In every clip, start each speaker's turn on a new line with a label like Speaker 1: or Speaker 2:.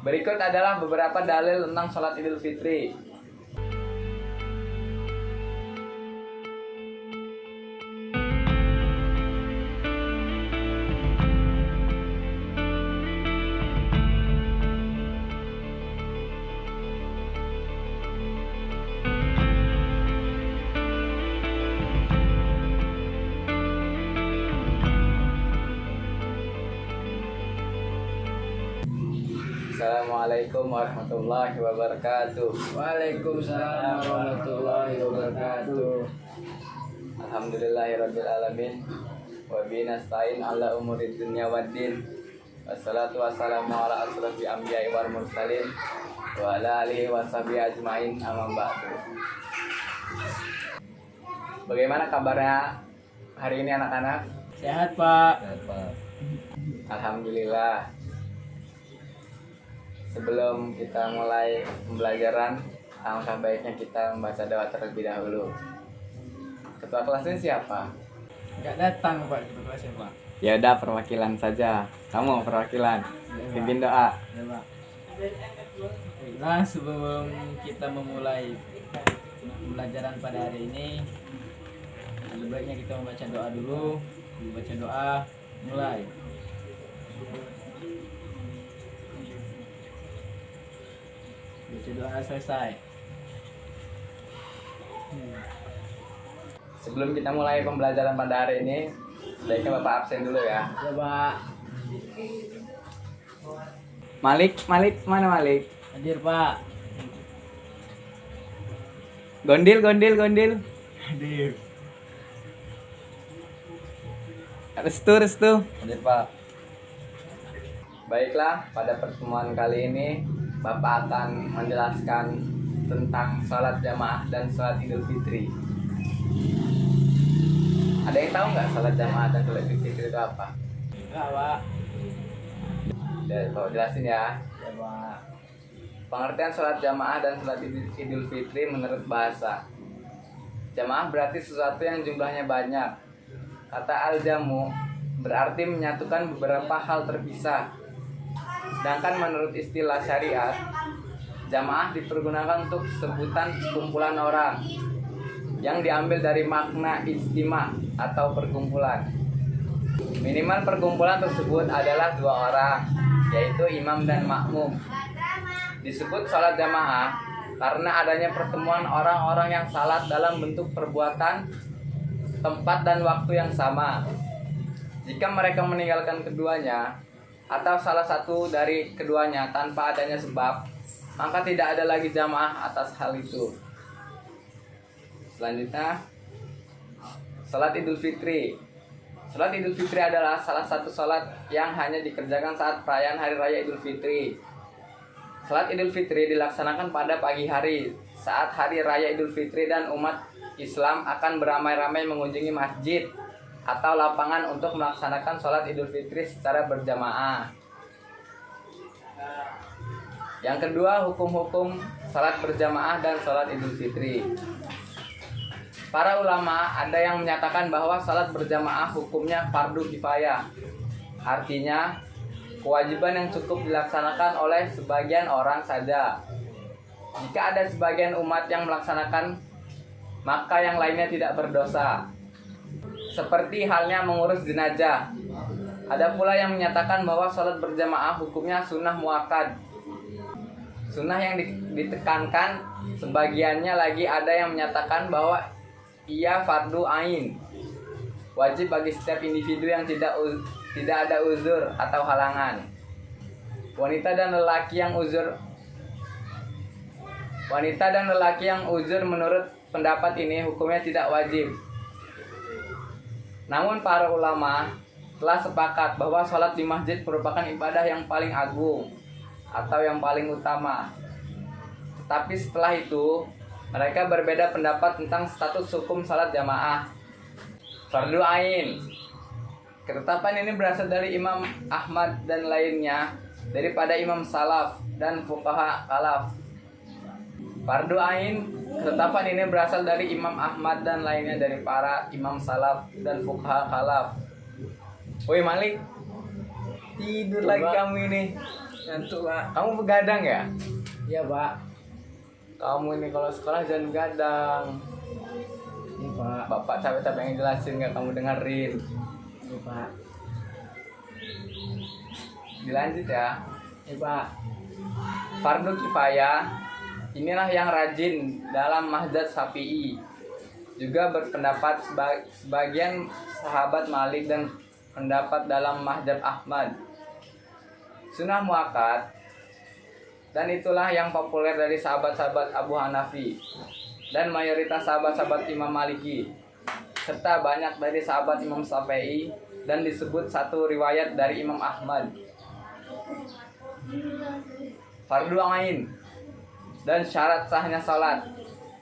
Speaker 1: Berikut adalah beberapa dalil tentang sholat Idul Fitri. Assalamualaikum warahmatullahi wabarakatuh.
Speaker 2: Waalaikumsalam warahmatullahi wabarakatuh.
Speaker 1: Alhamdulillahirabbil alamin. Wa bihi nasta'in ala umuri dunya waddin. Wassalatu wassalamu ala asrofil anbiya'i wal mursalin wa ala alihi washabihi ajmain, amma ba'du. Bagaimana kabarnya hari ini anak-anak?
Speaker 2: Sehat, Pak.
Speaker 1: Alhamdulillah. Sebelum kita mulai pembelajaran, alangkah baiknya kita membaca doa terlebih dahulu. Ketua kelasnya siapa?
Speaker 2: Enggak datang, Pak, ke kelasnya, Pak.
Speaker 1: Ya udah, perwakilan saja. Kamu perwakilan. Pimpin doa.
Speaker 2: Ya, Pak. Baiklah, sebelum kita memulai pembelajaran pada hari ini, ada baiknya kita membaca doa dulu. Membaca doa, mulai. Baca doa selesai.
Speaker 1: Sebelum kita mulai pembelajaran pada hari ini, baiknya Bapak absen dulu ya.
Speaker 2: Ya, Pak.
Speaker 1: Malik, mana Malik?
Speaker 2: Hadir, Pak.
Speaker 1: Gondil.
Speaker 2: Hadir.
Speaker 1: Restu. Hadir Pak. Baiklah, pada pertemuan kali ini Bapak akan menjelaskan tentang sholat jamaah dan sholat Idul Fitri. Ada yang tahu nggak sholat jamaah dan sholat Idul Fitri itu apa?
Speaker 2: Enggak, Pak.
Speaker 1: Udah, Bapak jelasin ya.
Speaker 2: Ya, Pak.
Speaker 1: Pengertian sholat jamaah dan sholat Idul Fitri menurut bahasa. Jamaah berarti sesuatu yang jumlahnya banyak. Kata al-jamu berarti menyatukan beberapa hal terpisah. Sedangkan menurut istilah syariat, jamaah dipergunakan untuk sebutan kumpulan orang yang diambil dari makna ijtima atau perkumpulan. Minimal perkumpulan tersebut adalah 2 orang, yaitu imam dan makmum. Disebut sholat jamaah karena adanya pertemuan orang-orang yang salat dalam bentuk perbuatan, tempat dan waktu yang sama. Jika mereka meninggalkan keduanya atau salah satu dari keduanya tanpa adanya sebab, maka tidak ada lagi jamaah atas hal itu. Selanjutnya, salat Idul Fitri. Salat Idul Fitri adalah salah satu salat yang hanya dikerjakan saat perayaan Hari Raya Idul Fitri. Salat Idul Fitri dilaksanakan pada pagi hari saat Hari Raya Idul Fitri dan umat Islam akan beramai-ramai mengunjungi masjid atau lapangan untuk melaksanakan sholat Idul Fitri secara berjamaah. Yang kedua, hukum-hukum sholat berjamaah dan sholat Idul Fitri. Para ulama ada yang menyatakan bahwa sholat berjamaah hukumnya fardu kifayah. Artinya, kewajiban yang cukup dilaksanakan oleh sebagian orang saja. Jika ada sebagian umat yang melaksanakan, maka yang lainnya tidak berdosa. Seperti halnya mengurus jenazah. Ada pula yang menyatakan bahwa sholat berjamaah hukumnya sunnah muakkad. Sunnah yang ditekankan, sebagiannya lagi ada yang menyatakan bahwa ia fardu ain. Wajib bagi setiap individu yang tidak ada uzur atau halangan. Wanita dan lelaki yang uzur menurut pendapat ini hukumnya tidak wajib. Namun para ulama telah sepakat bahwa sholat di masjid merupakan ibadah yang paling agung atau yang paling utama. Tetapi setelah itu mereka berbeda pendapat tentang status hukum sholat jamaah. Fardu ain. Ketetapan ini berasal dari Imam Ahmad dan lainnya daripada Imam Salaf dan fuqaha khalaf. Fardu ain, ketetapan ini berasal dari Imam Ahmad dan lainnya dari para Imam Salaf dan fuqaha khalaf. Woi Malik, tidur lagi kamu ini.
Speaker 2: Ngantuk Pak.
Speaker 1: Kamu begadang ya?
Speaker 2: Iya Pak.
Speaker 1: Kamu ini kalau sekolah jangan begadang.
Speaker 2: Iya Pak.
Speaker 1: Bapak capek-capek ngejelasin nggak kamu dengerin.
Speaker 2: Iya Pak.
Speaker 1: Dilanjut ya.
Speaker 2: Iya Pak.
Speaker 1: Fardu kifayah inilah yang rajin dalam mazhab Syafi'i. Juga berpendapat sebagian sahabat Malik dan pendapat dalam mazhab Ahmad. Sunnah muakkad dan itulah yang populer dari sahabat-sahabat Abu Hanafi dan mayoritas sahabat-sahabat Imam Maliki serta banyak dari sahabat Imam Syafi'i dan disebut satu riwayat dari Imam Ahmad. Fardu ain dan syarat sahnya salat.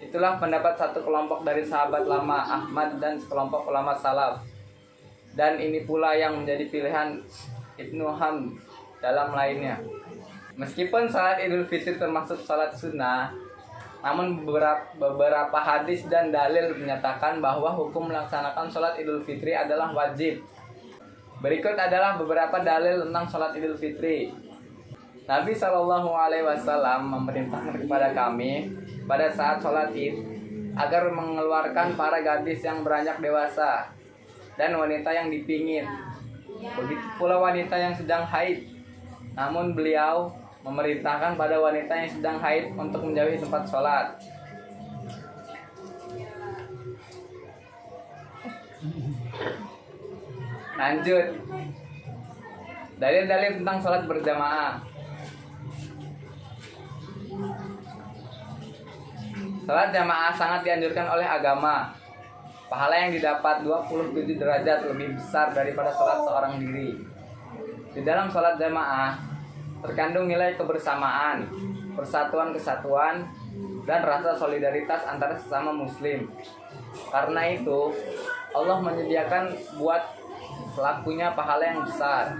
Speaker 1: Itulah pendapat satu kelompok dari sahabat lama Ahmad dan sekelompok ulama salaf. Dan ini pula yang menjadi pilihan Ibnu Ham dalam lainnya. Meskipun salat Idul Fitri termasuk salat sunnah, namun beberapa hadis dan dalil menyatakan bahwa hukum melaksanakan salat Idul Fitri adalah wajib. Berikut adalah beberapa dalil tentang salat Idul Fitri. Nabi Shallallahu Alaihi Wasallam memerintahkan kepada kami pada saat sholat Id agar mengeluarkan para gadis yang beranjak dewasa dan wanita yang dipingit. Begitu pula wanita yang sedang haid. Namun beliau memerintahkan pada wanita yang sedang haid untuk menjauhi tempat sholat. Lanjut. Dalil-dalil tentang sholat berjamaah. Salat jamaah sangat dianjurkan oleh agama. Pahala yang didapat 27 derajat lebih besar daripada salat seorang diri. Di dalam salat jamaah terkandung nilai kebersamaan, persatuan kesatuan, dan rasa solidaritas antara sesama muslim. Karena itu, Allah menyediakan buat pelakunya pahala yang besar.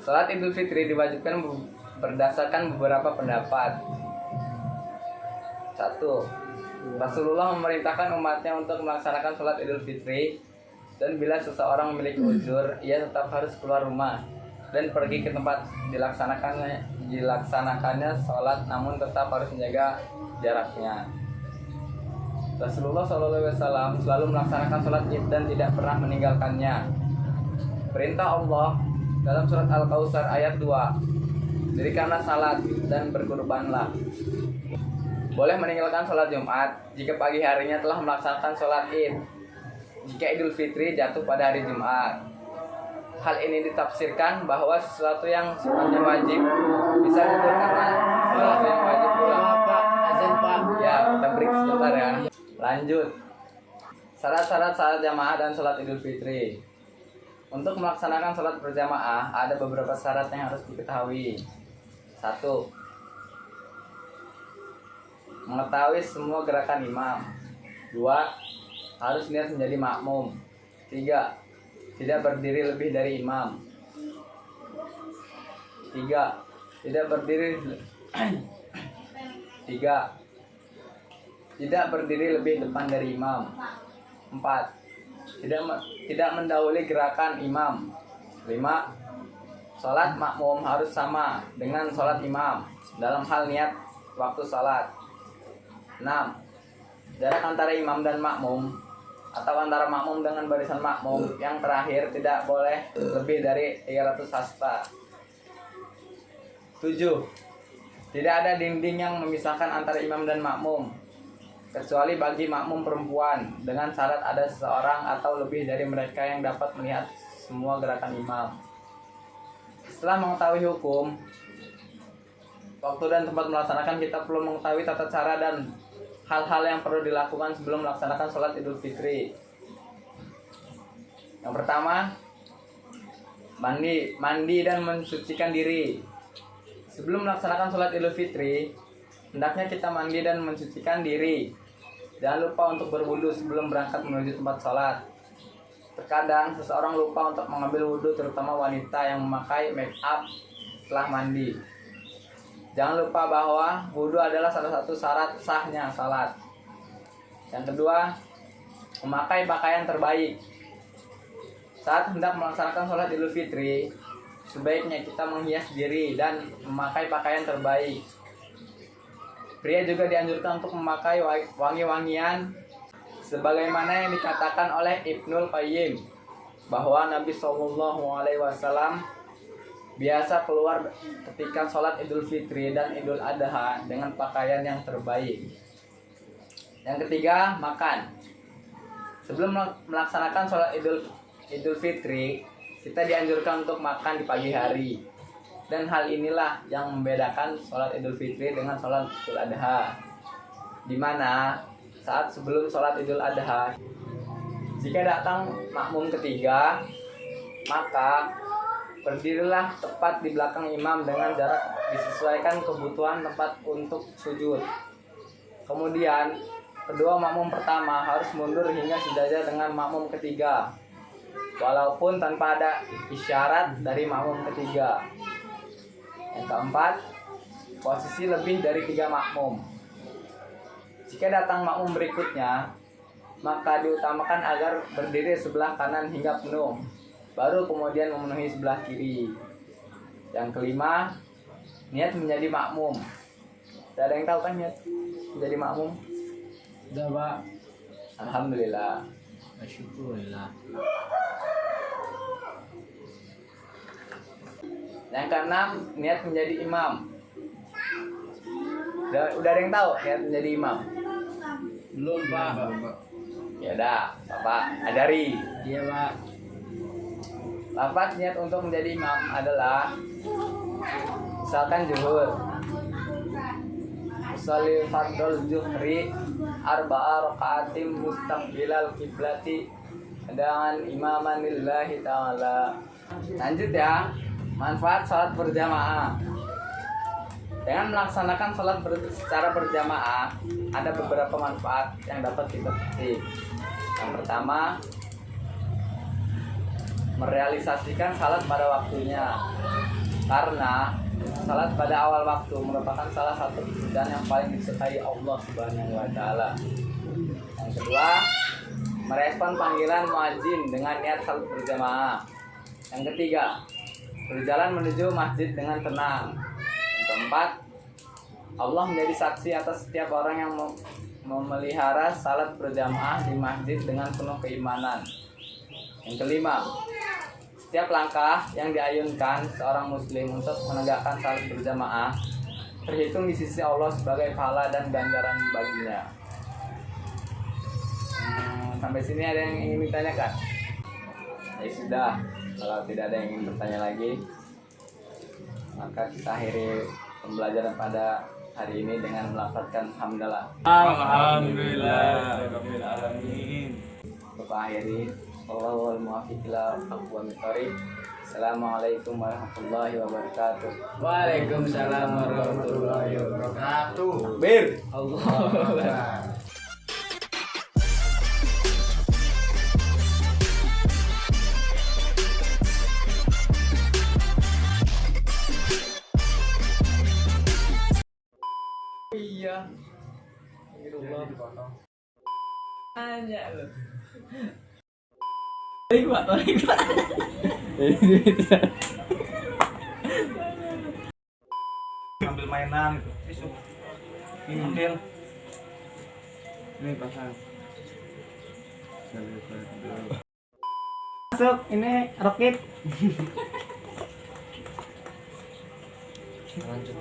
Speaker 1: Salat Idul Fitri diwajibkan berdasarkan beberapa pendapat. 1. Rasulullah memerintahkan umatnya untuk melaksanakan sholat Idul Fitri, dan bila seseorang memiliki uzur, ia tetap harus keluar rumah dan pergi ke tempat dilaksanakannya sholat, namun tetap harus menjaga jaraknya. Rasulullah SAW selalu melaksanakan sholat Id dan tidak pernah meninggalkannya. Perintah Allah dalam surat Al-Kautsar ayat 2, dirikanlah salat dan berkurbanlah. Boleh meninggalkan sholat Jumat jika pagi harinya telah melaksanakan sholat Id, jika Idul Fitri jatuh pada hari Jumat. Hal ini ditafsirkan bahwa sesuatu yang sifatnya wajib bisa gugur karena sesuatu yang wajib pula.
Speaker 2: Pak, azan Pak.
Speaker 1: Ya, kita break sebentar ya. Lanjut. Syarat-syarat salat jamaah dan sholat Idul Fitri. Untuk melaksanakan sholat berjamaah ada beberapa syarat yang harus diketahui. 1. Mengetahui semua gerakan imam. 2. Harus niat menjadi makmum. 3. Tidak berdiri lebih dari imam. 3. Tidak berdiri 3. Tidak berdiri lebih depan dari imam. 4. Tidak mendahului gerakan imam. 5. Salat makmum harus sama dengan salat imam dalam hal niat waktu salat. 6. Jarak antara imam dan makmum atau antara makmum dengan barisan makmum yang terakhir tidak boleh lebih dari 300 hasta. 7. Tidak ada dinding yang memisahkan antara imam dan makmum kecuali bagi makmum perempuan, dengan syarat ada seseorang atau lebih dari mereka yang dapat melihat semua gerakan imam. Setelah mengetahui hukum, waktu dan tempat melaksanakan, kita perlu mengetahui tata cara dan hal-hal yang perlu dilakukan sebelum melaksanakan sholat Idul Fitri. Yang pertama, mandi dan mensucikan diri. Sebelum melaksanakan sholat Idul Fitri, hendaknya kita mandi dan mensucikan diri. Jangan lupa untuk berwudu sebelum berangkat menuju tempat sholat. Terkadang seseorang lupa untuk mengambil wudu, terutama wanita yang memakai make up setelah mandi. Jangan lupa bahwa wudu adalah salah satu syarat sahnya salat. Yang kedua, memakai pakaian terbaik. Saat hendak melaksanakan sholat Idul Fitri, sebaiknya kita menghias diri dan memakai pakaian terbaik. Pria juga dianjurkan untuk memakai wangi-wangian sebagaimana yang dikatakan oleh Ibnul Qayyim bahwa Nabi SAW biasa keluar ketika sholat Idul Fitri dan Idul Adha dengan pakaian yang terbaik. Yang ketiga, makan. Sebelum melaksanakan sholat Idul Fitri, kita dianjurkan untuk makan di pagi hari. Dan hal inilah yang membedakan sholat Idul Fitri dengan sholat Idul Adha. Di mana saat sebelum sholat Idul Adha, jika datang makmum ketiga, maka berdirilah tepat di belakang imam dengan jarak disesuaikan kebutuhan tempat untuk sujud. Kemudian, kedua makmum pertama harus mundur hingga sejajar dengan makmum ketiga, walaupun tanpa ada isyarat dari makmum ketiga. Yang keempat, posisi lebih dari 3 makmum. Jika datang makmum berikutnya, maka diutamakan agar berdiri sebelah kanan hingga penuh, baru kemudian memenuhi sebelah kiri. Yang kelima, niat menjadi makmum. Tidak ada yang tahu kan niat menjadi makmum?
Speaker 2: Udah, Pak.
Speaker 1: Alhamdulillah.
Speaker 2: Syukurlah.
Speaker 1: Yang keenam, niat menjadi imam. Udah ada yang tahu niat menjadi imam?
Speaker 2: Belum, Pak.
Speaker 1: Ya udah, Bapak ajari.
Speaker 2: Iya, Pak.
Speaker 1: Lafaz niat untuk menjadi imam adalah misalkan zuhur, usolli fardhul zuhri arba'a raka'atim mustaqbilal kiblati dengan imaman lillahi ta'ala. Lanjut ya, manfaat salat berjamaah. Dengan melaksanakan salat secara berjamaah, ada beberapa manfaat yang dapat kita petik. Yang pertama, merealisasikan salat pada waktunya, karena salat pada awal waktu merupakan salah satu pekerjaan yang paling disukai Allah Subhanahu wa Ta'ala. Yang kedua, merespon panggilan muadzin dengan niat salat berjamaah. Yang ketiga, berjalan menuju masjid dengan tenang. Yang keempat, Allah menjadi saksi atas setiap orang yang memelihara salat berjamaah di masjid dengan penuh keimanan. Yang kelima, setiap langkah yang diayunkan seorang muslim untuk menegakkan salat berjamaah terhitung di sisi Allah sebagai pahala dan ganjaran baginya. Sampai sini ada yang ingin ditanyakan? Ya sudah, kalau tidak ada yang ingin bertanya lagi, maka kita akhiri pembelajaran pada hari ini dengan melafazkan hamdalah.
Speaker 2: Alhamdulillahirabbil alamin.
Speaker 1: Kita akhiri. Wallahul muwaffiq ila aqwamit thoriq. Assalamualaikum warahmatullahi wabarakatuh.
Speaker 2: Waalaikumsalam warahmatullahi wabarakatuh.
Speaker 1: Bir.
Speaker 2: Allah.
Speaker 1: Iya. Astagfirullah.
Speaker 2: Tanya lu. Tarik, Pak.
Speaker 3: Ambil mainan gitu. Ini ambil.
Speaker 2: Ini pasang.
Speaker 3: Masuk, ini Rocket.
Speaker 2: Lanjut.